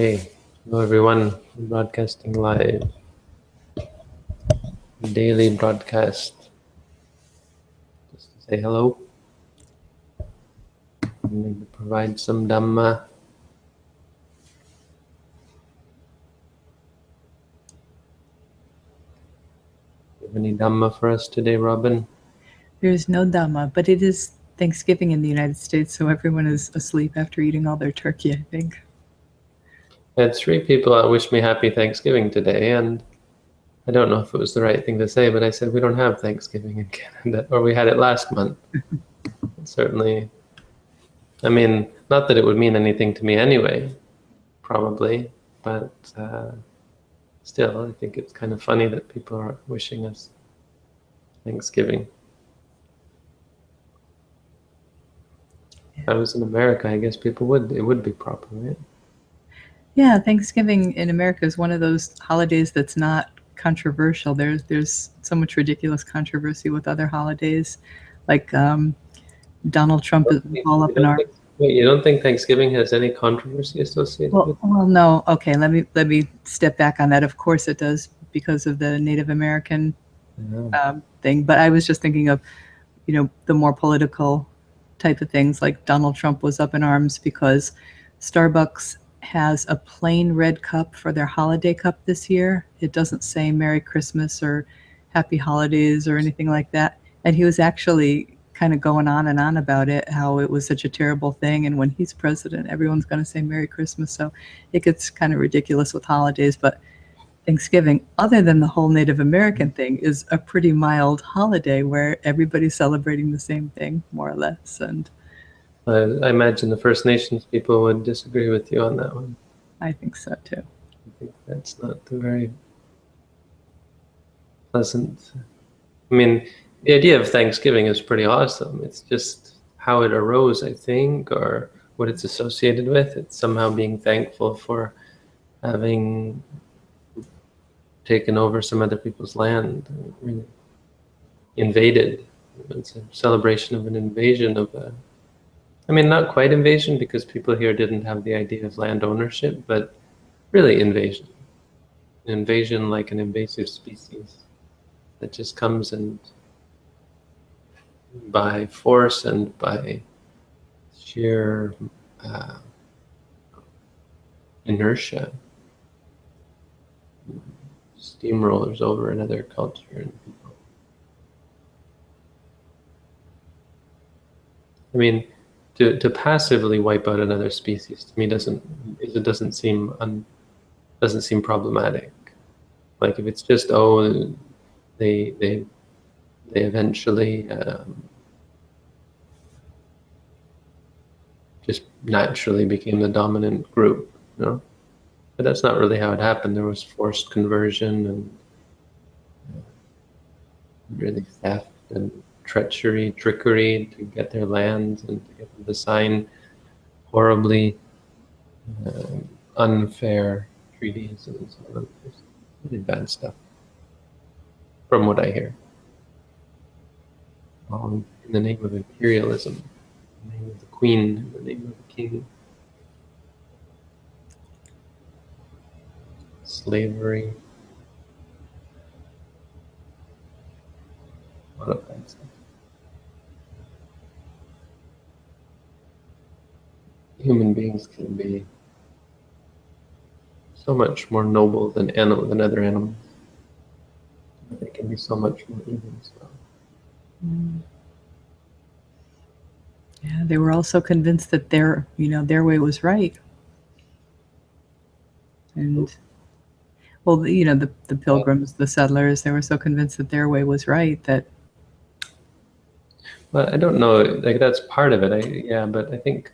Okay, hello everyone. Broadcasting live, daily broadcast. Just to say hello. Maybe provide some Dhamma. Do you have any Dhamma for us today, Robin? There's no Dhamma, but it is Thanksgiving in the United States, so everyone is asleep after eating all their turkey, I think. I had 3 people that wished me happy Thanksgiving today, and I don't know if it was the right thing to say, but I said we don't have Thanksgiving in Canada, or we had it last month. Certainly, I mean, not that it would mean anything to me anyway, probably, but still, I think it's kind of funny that people are wishing us Thanksgiving. If I was in America, I guess it would be proper, right? Yeah, Thanksgiving in America is one of those holidays that's not controversial. There's so much ridiculous controversy with other holidays, like Donald Trump is all up in arms. Wait, you don't think Thanksgiving has any controversy associated with it? Well, no. Okay, let me step back on that. Of course, it does because of the Native American thing. But I was just thinking of, the more political type of things, like Donald Trump was up in arms because Starbucks has a plain red cup for their holiday cup this year. It doesn't say Merry Christmas or Happy Holidays or anything like that. And he was actually kind of going on and on about it, how it was such a terrible thing. And when he's president, everyone's going to say Merry Christmas. So it gets kind of ridiculous with holidays. But Thanksgiving, other than the whole Native American thing, is a pretty mild holiday where everybody's celebrating the same thing, more or less. And I imagine the First Nations people would disagree with you on that one. I think so too. I think that's not the very pleasant. I mean, the idea of Thanksgiving is pretty awesome. It's just how it arose, I think, or what it's associated with. It's somehow being thankful for having taken over some other people's land, really invaded. It's a celebration of an invasion of a, I mean, not quite invasion, because people here didn't have the idea of land ownership, but really invasion. An invasion like an invasive species that just comes and by force and by sheer inertia steamrollers over another culture and people. I mean, to passively wipe out another species to me doesn't seem problematic. Like if it's just they eventually just naturally became the dominant group, But that's not really how it happened. There was forced conversion and really theft and trickery to get their lands and to get them to sign horribly unfair treaties and so on. Really bad stuff, from what I hear. All in the name of imperialism, in the name of the queen, in the name of the king. Slavery. A lot of bad stuff. Human beings can be so much more noble than other animals. They can be so much more evil as well. Yeah, they were also convinced that their way was right. And well, the pilgrims, the settlers, they were so convinced that their way was right that. Well, I don't know. Like that's part of it. But I think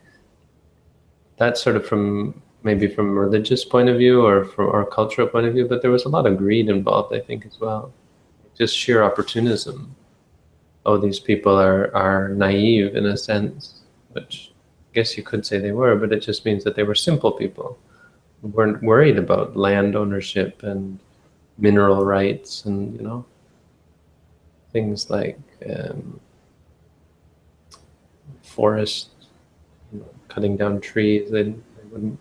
that's sort of maybe from a religious point of view or from our cultural point of view. But there was a lot of greed involved, I think, as well. Just sheer opportunism. Oh, these people are naive in a sense, which I guess you could say they were, but it just means that they were simple people who weren't worried about land ownership and mineral rights and things like forest, cutting down trees. They wouldn't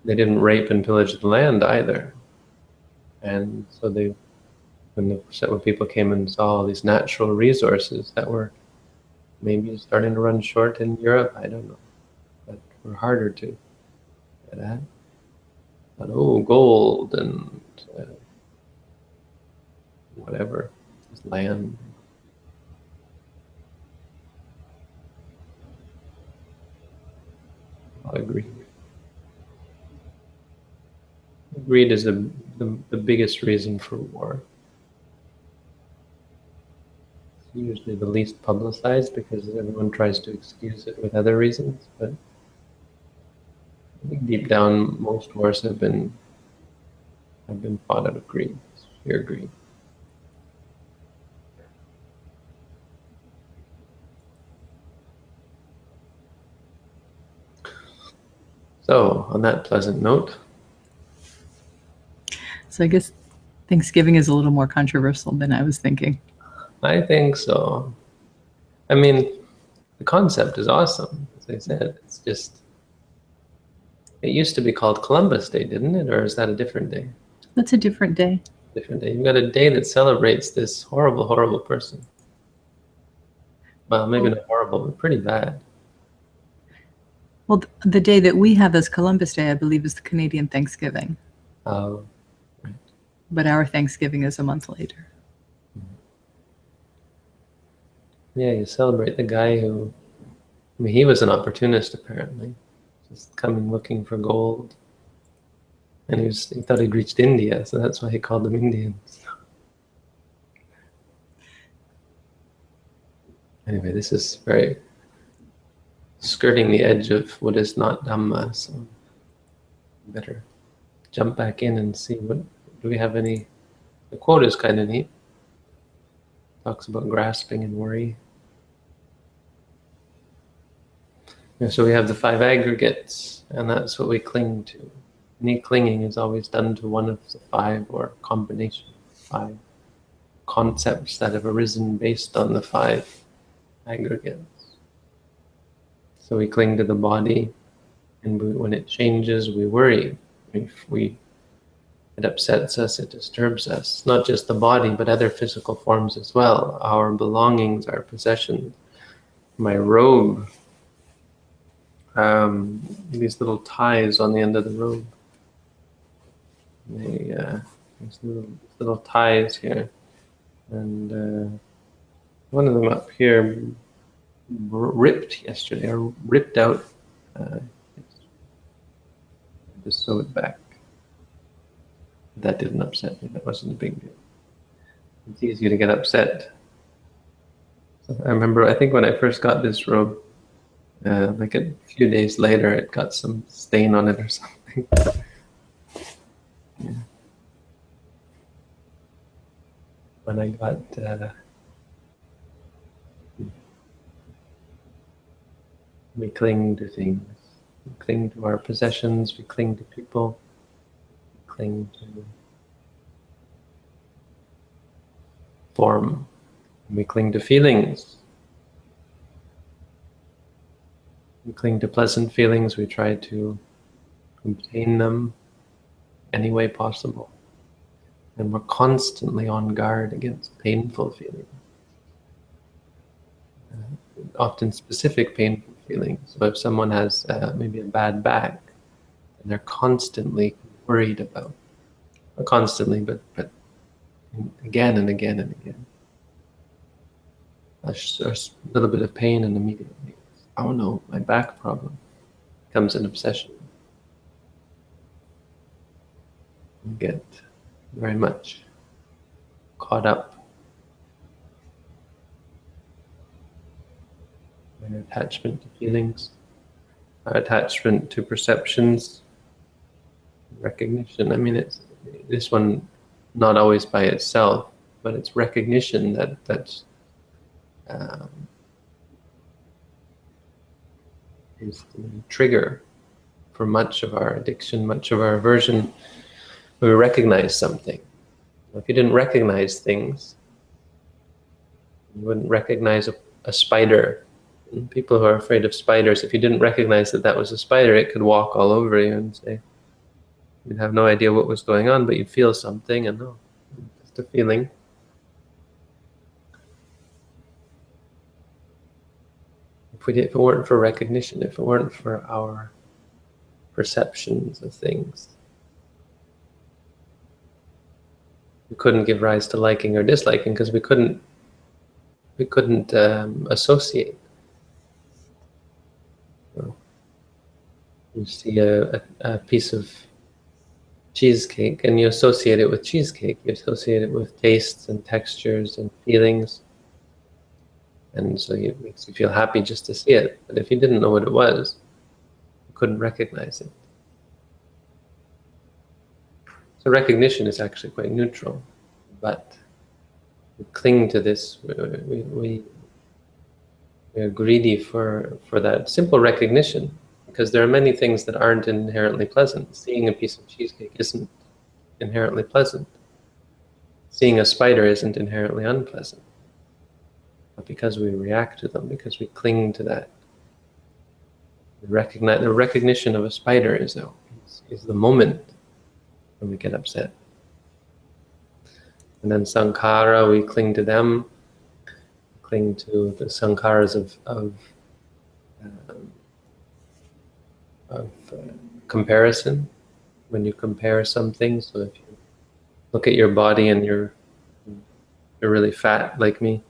they didn't rape and pillage the land either. And so when people came and saw all these natural resources that were maybe starting to run short in Europe, I don't know, but were harder to get at. But gold and whatever, this land. I agree. Greed is the biggest reason for war. It's usually the least publicized because everyone tries to excuse it with other reasons, but I think deep down most wars have been fought out of greed, sheer greed. So, on that pleasant note. So I guess Thanksgiving is a little more controversial than I was thinking. I think so. I mean, the concept is awesome, as I said. It's just, it used to be called Columbus Day, didn't it? Or is that a different day? That's a different day. Different day. You've got a day that celebrates this horrible, horrible person. Well, maybe not horrible, but pretty bad. Well, the day that we have as Columbus Day, I believe, is the Canadian Thanksgiving. Oh, right. But our Thanksgiving is a month later. Yeah, you celebrate the guy who, I mean, he was an opportunist apparently, just coming looking for gold. And he thought he'd reached India, so that's why he called them Indians. Anyway, this is very skirting the edge of what is not Dhamma, so better jump back in and see what do we have any. The quote is kind of neat. Talks about grasping and worry. Yeah, so we have the 5 aggregates, and that's what we cling to. Any clinging is always done to one of the 5 or a combination of 5 concepts that have arisen based on the 5 aggregates. So we cling to the body, and when it changes, we worry. It upsets us, it disturbs us. Not just the body, but other physical forms as well. Our belongings, our possessions. My robe, these little ties on the end of the robe. These little ties here. And one of them up here ripped yesterday, or ripped out. Just sew it back. That didn't upset me. That wasn't a big deal. It's easy to get upset. So I remember, I think when I first got this robe, like a few days later, it got some stain on it or something. Yeah. When I got we cling to things. We cling to our possessions. We cling to people. We cling to form. We cling to feelings. We cling to pleasant feelings. We try to obtain them any way possible. And we're constantly on guard against painful feelings. Often specific painful feelings. So if someone has maybe a bad back, then they're constantly worried about, not constantly, but again and again and again. A little bit of pain and immediately, oh no, my back problem becomes an obsession. You get very much caught up in our attachment to feelings, our attachment to perceptions, recognition. I mean, it's this one not always by itself, but it's recognition that's is the trigger for much of our addiction, much of our aversion. We recognize something. If you didn't recognize things, you wouldn't recognize a spider. People who are afraid of spiders, if you didn't recognize that that was a spider, it could walk all over you and say, You'd have no idea what was going on, but you'd feel something, and no, just a feeling. If it weren't for recognition, if it weren't for our perceptions of things, we couldn't give rise to liking or disliking, because we couldn't associate. You see a piece of cheesecake and you associate it with cheesecake. You associate it with tastes and textures and feelings. And so it makes you feel happy just to see it. But if you didn't know what it was, you couldn't recognize it. So recognition is actually quite neutral. But we cling to this. We are greedy for that simple recognition. Because there are many things that aren't inherently pleasant. Seeing a piece of cheesecake isn't inherently pleasant. Seeing a spider isn't inherently unpleasant. But because we react to them, because we cling to that, the recognition of a spider is the moment when we get upset. And then sankhara, we cling to them, cling to the sankharas of comparison, when you compare something. So if you look at your body and you're really fat like me,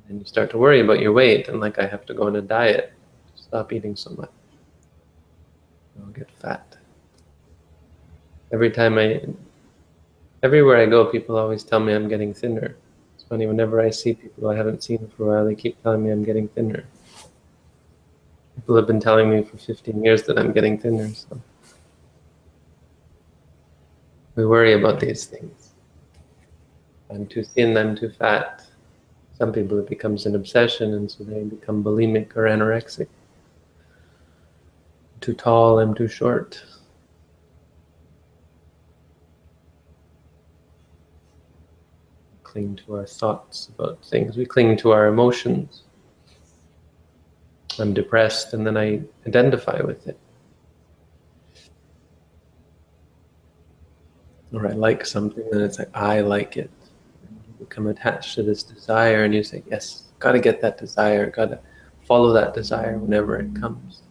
and you start to worry about your weight, and like, I have to go on a diet to stop eating so much, I'll get fat. Everywhere I go, people always tell me I'm getting thinner. It's funny, whenever I see people I haven't seen for a while, they keep telling me I'm getting thinner. People have been telling me for 15 years that I'm getting thinner, so we worry about these things. I'm too thin, I'm too fat. Some people, it becomes an obsession, and so they become bulimic or anorexic. I'm too tall, I'm too short. We cling to our thoughts about things. We cling to our emotions. I'm depressed, and then I identify with it. Or I like something, and it's like, I like it. And you become attached to this desire, and you say, yes, gotta get that desire, gotta follow that desire whenever it comes.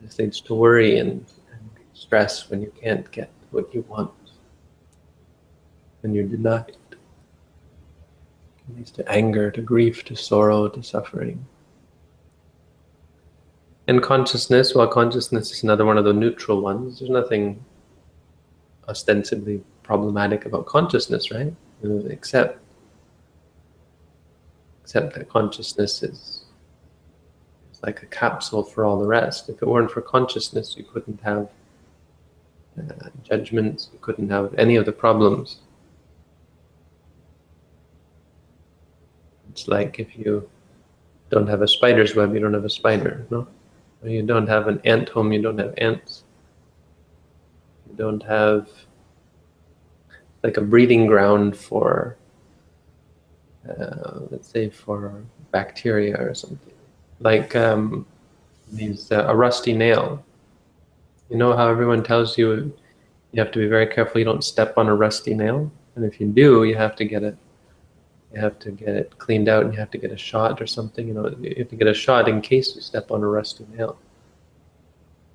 This leads to worry and stress when you can't get what you want, and you're denied. It leads to anger, to grief, to sorrow, to suffering. And consciousness, well, consciousness is another one of the neutral ones. There's nothing ostensibly problematic about consciousness, right? Except that consciousness is like a capsule for all the rest. If it weren't for consciousness, you couldn't have judgments, you couldn't have any of the problems. It's like if you don't have a spider's web, you don't have a spider, no? Or you don't have an ant home, you don't have ants. You don't have like a breeding ground for, let's say, for bacteria or something. Like a rusty nail. You know how everyone tells you you have to be very careful you don't step on a rusty nail? And if you do, you have to get it cleaned out, and you have to get a shot or something. You have to get a shot in case you step on a rusty nail.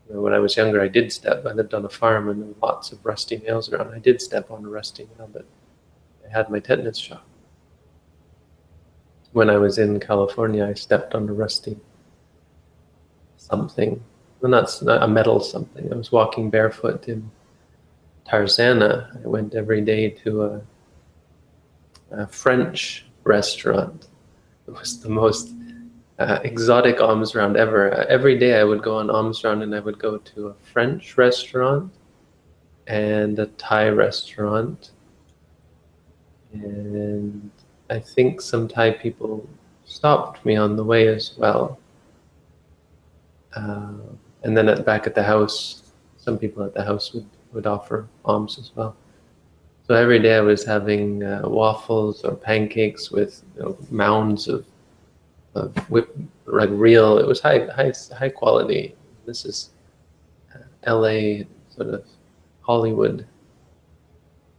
When I was younger, I lived on a farm, and there were lots of rusty nails around. I did step on a rusty nail, but I had my tetanus shot. When I was in California, I stepped on a rusty something. Well, not a metal something. I was walking barefoot in Tarzana. I went every day to a French restaurant. It was the most exotic alms round ever. Every day I would go on alms round, and I would go to a French restaurant and a Thai restaurant, and I think some Thai people stopped me on the way as well. And then back at the house, some people at the house would offer alms as well. So every day I was having waffles or pancakes with mounds of whipped, like real. It was high quality. This is LA sort of Hollywood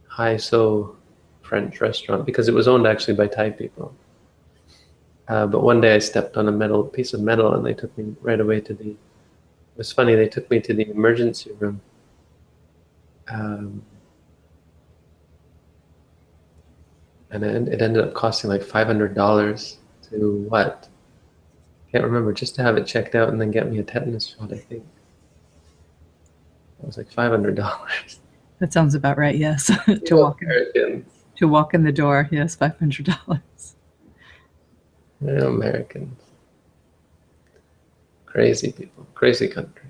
high-so French restaurant because it was owned actually by Thai people. But one day I stepped on a piece of metal and they took me right away to it was funny, they took me to the emergency room. And it ended up costing like $500 to what? Can't remember, just to have it checked out and then get me a tetanus shot, I think. It was like $500. That sounds about right, yes. to walk in the door, yes, $500. Americans. Crazy people, crazy country.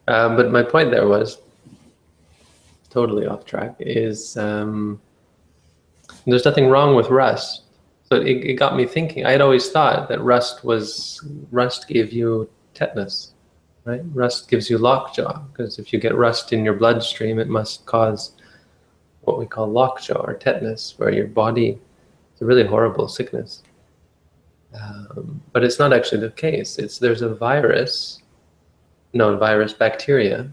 But my point there was, totally off track, is there's nothing wrong with rust. So it got me thinking. I had always thought that rust gave you tetanus, right? Rust gives you lockjaw, because if you get rust in your bloodstream, it must cause what we call lockjaw or tetanus, where your body, it's a really horrible sickness. But it's not actually the case. There's a bacteria,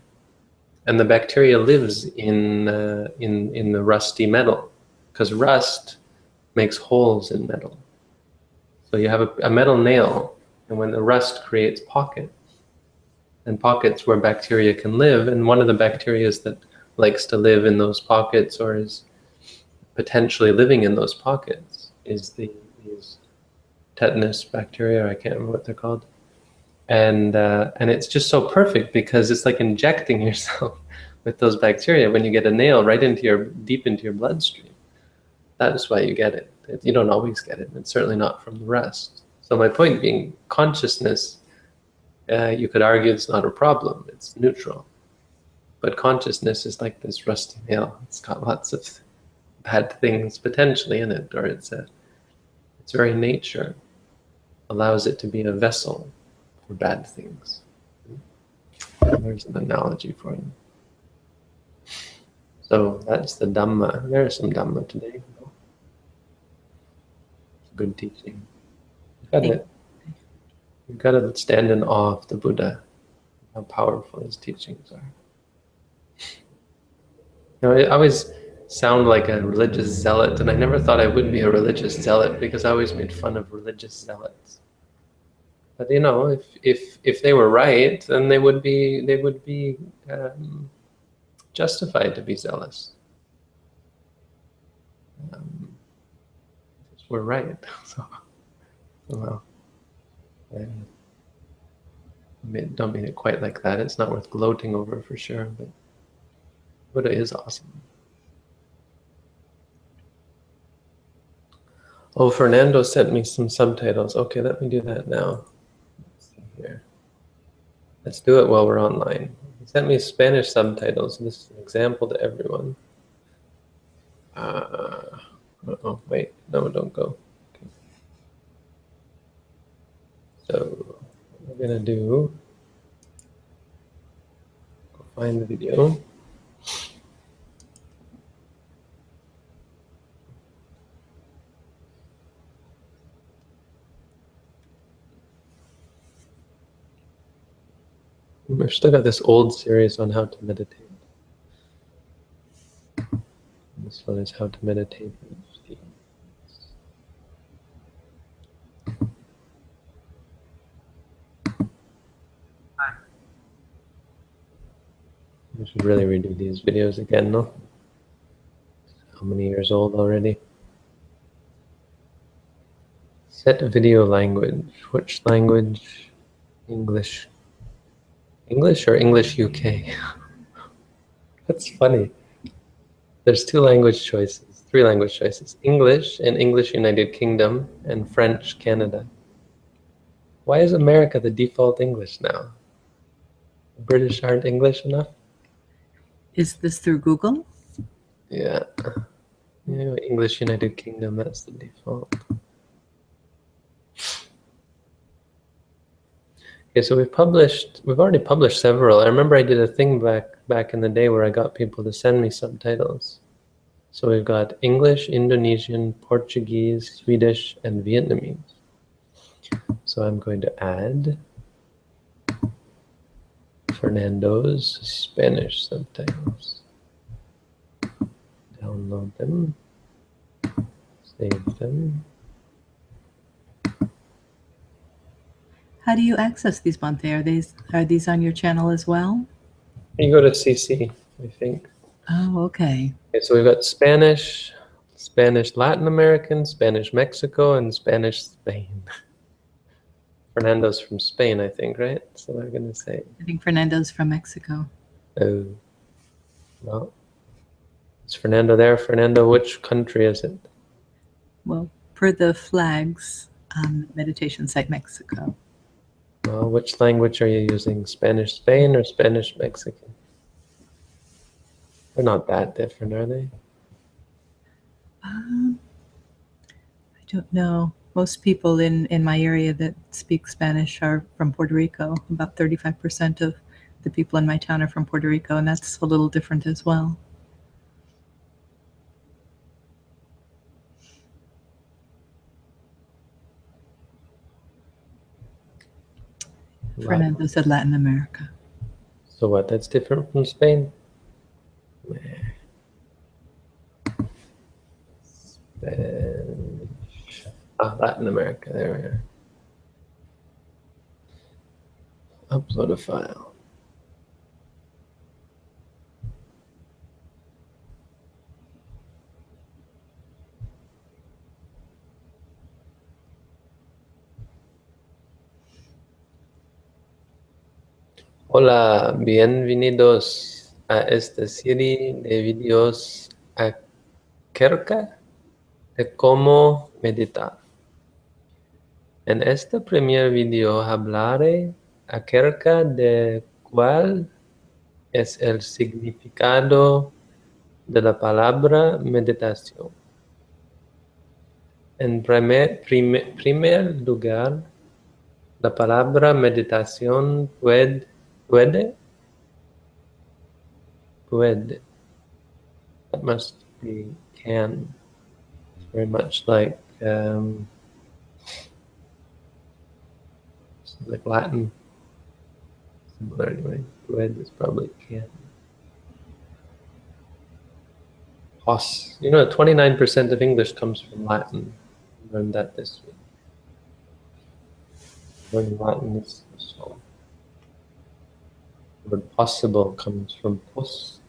and the bacteria lives in the rusty metal, because rust makes holes in metal. So you have a metal nail, and when the rust creates pockets, and pockets where bacteria can live, and one of the bacteria that likes to live in those pockets or is potentially living in those pockets is these tetanus bacteria. I can't remember what they're called. And it's just so perfect because it's like injecting yourself with those bacteria when you get a nail right deep into your bloodstream. That's why you get it. You don't always get it. It's certainly not from the rust. So my point being, consciousness, you could argue it's not a problem. It's neutral. But consciousness is like this rusty nail. It's got lots of bad things potentially in it, or its very nature allows it to be a vessel for bad things. There's an analogy for you. So that's the Dhamma. There's some Dhamma today. It's good teaching. You've got to stand in awe of the Buddha, how powerful his teachings are. I always sound like a religious zealot, and I never thought I would be a religious zealot because I always made fun of religious zealots. But if they were right, then they would be justified to be zealous. We're right. So well, I don't mean it quite like that. It's not worth gloating over for sure, but Buddha is awesome. Oh, Fernando sent me some subtitles. Okay, let me do that now. Let's see here. Let's do it while we're online. He sent me Spanish subtitles. This is an example to everyone. Oh, wait. No, don't go. Okay. So, what we're going to do, go find the video. We've still got this old series on how to meditate. This one is how to meditate. We should really redo these videos again, no? How many years old already? Set video language. Which language? English. English or English UK? That's funny. There's three language choices. English and English United Kingdom and French Canada. Why is America the default English now? The British aren't English enough? Is this through Google? Yeah. English United Kingdom, that's the default. Okay, so we've already published several. I remember I did a thing back in the day where I got people to send me subtitles. So we've got English, Indonesian, Portuguese, Swedish, and Vietnamese. So I'm going to add Fernando's Spanish subtitles. Download them. Save them. How do you access these, Monte? Are these on your channel as well? You go to CC, I think. Oh, okay. Okay, so we've got Spanish, Spanish Latin American, Spanish Mexico, and Spanish Spain. Fernando's from Spain, I think, right? So they're going to say. I think Fernando's from Mexico. Oh, no. Is Fernando there? Fernando, which country is it? Well, per the flags on the meditation site, Mexico. Well, which language are you using? Spanish Spain or Spanish Mexican? They're not that different, are they? I don't know. Most people in my area that speak Spanish are from Puerto Rico. About 35% of the people in my town are from Puerto Rico, and that's a little different as well. Fernando said Latin America. So what? That's different from Spain? Spanish. Latin America. There we are. Upload a file. Hola, bienvenidos a esta serie de videos acerca de cómo meditar. En este primer video hablaré acerca de cuál es el significado de la palabra meditación. En primer lugar, la palabra meditación puede, that must be can. It's very much like Latin. Similar anyway. Puede is probably can. Pos. 29% of English comes from Latin. I learned that this week. Learning Latin is so. The word possible comes from pos,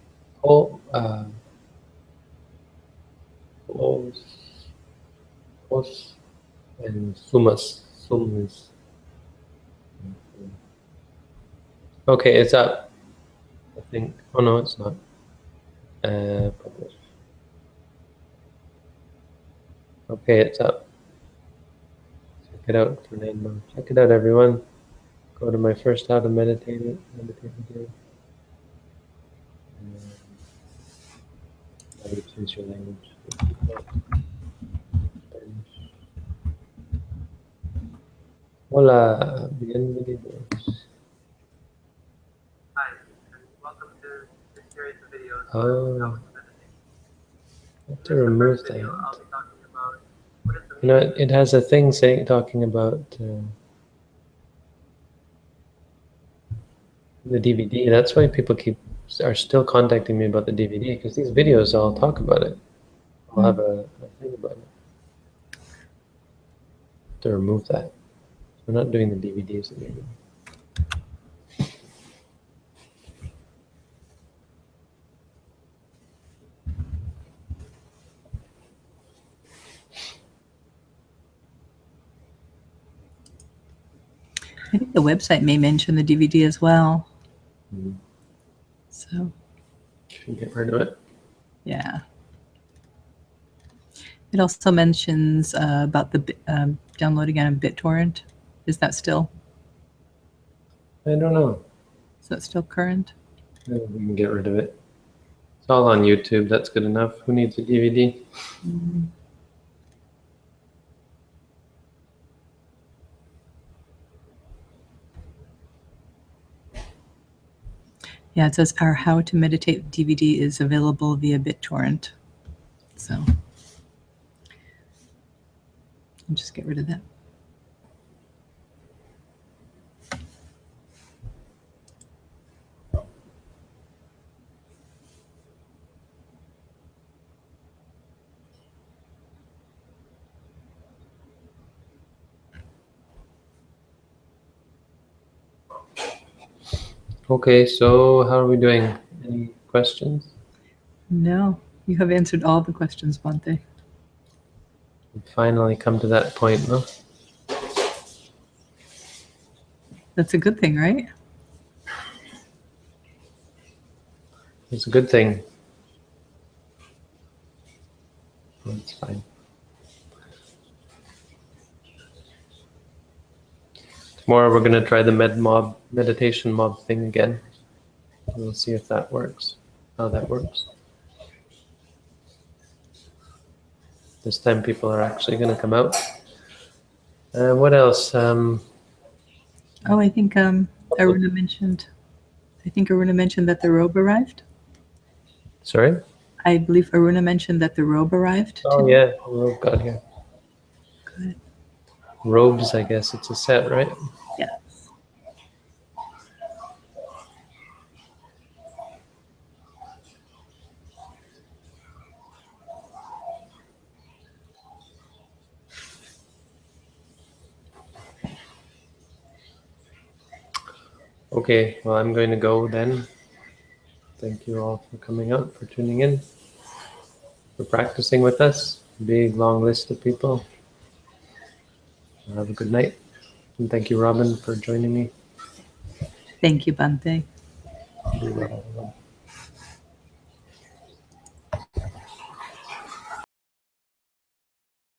and sumus. Sum is. Okay, it's up. I think. Oh no, it's not. Publish. Okay, it's up. Check it out, Fernando. Check it out, everyone. Go to my first how to meditate video. How to change your language. Spanish. Hola, bienvenidos. Hi, and welcome to this series of videos Oh. on how to meditate. I have In to this remove first video, that. I'll be talking about what is the meaning. It has a thing talking about the DVD. That's why people are still contacting me about the DVD, because these videos I'll talk about it. I'll have a thing about it. To remove that. We're not doing the DVDs anymore. I think the website may mention the DVD as well. Mm-hmm. So. Should get rid of it. Yeah. It also mentions about the downloading on a BitTorrent. Is that still? I don't know. Is that still current? We can get rid of it. It's all on YouTube. That's good enough. Who needs a DVD? Mm. Yeah, it says our How to Meditate DVD is available via BitTorrent. So I'll just get rid of that. Okay, so how are we doing? Any questions? No, you have answered all the questions, Bhante. We've finally come to that point, no? That's a good thing, right? It's a good thing. That's fine. Tomorrow we're going to try the meditation mob thing again. We'll see if that works, how that works. This time people are actually going to come out. What else? Oh, I think Aruna mentioned. I think Aruna mentioned that the robe arrived. Sorry? I believe Aruna mentioned that the robe arrived. Oh, today. yeah, the robe got here. Good. Robes, I guess it's a set, right? Yes. Okay, well, I'm going to go then. Thank you all for coming out, for tuning in, for practicing with us. Big, long list of people. Have a good night. And thank you, Robin, for joining me. Thank you, Bhante. Be well, everyone.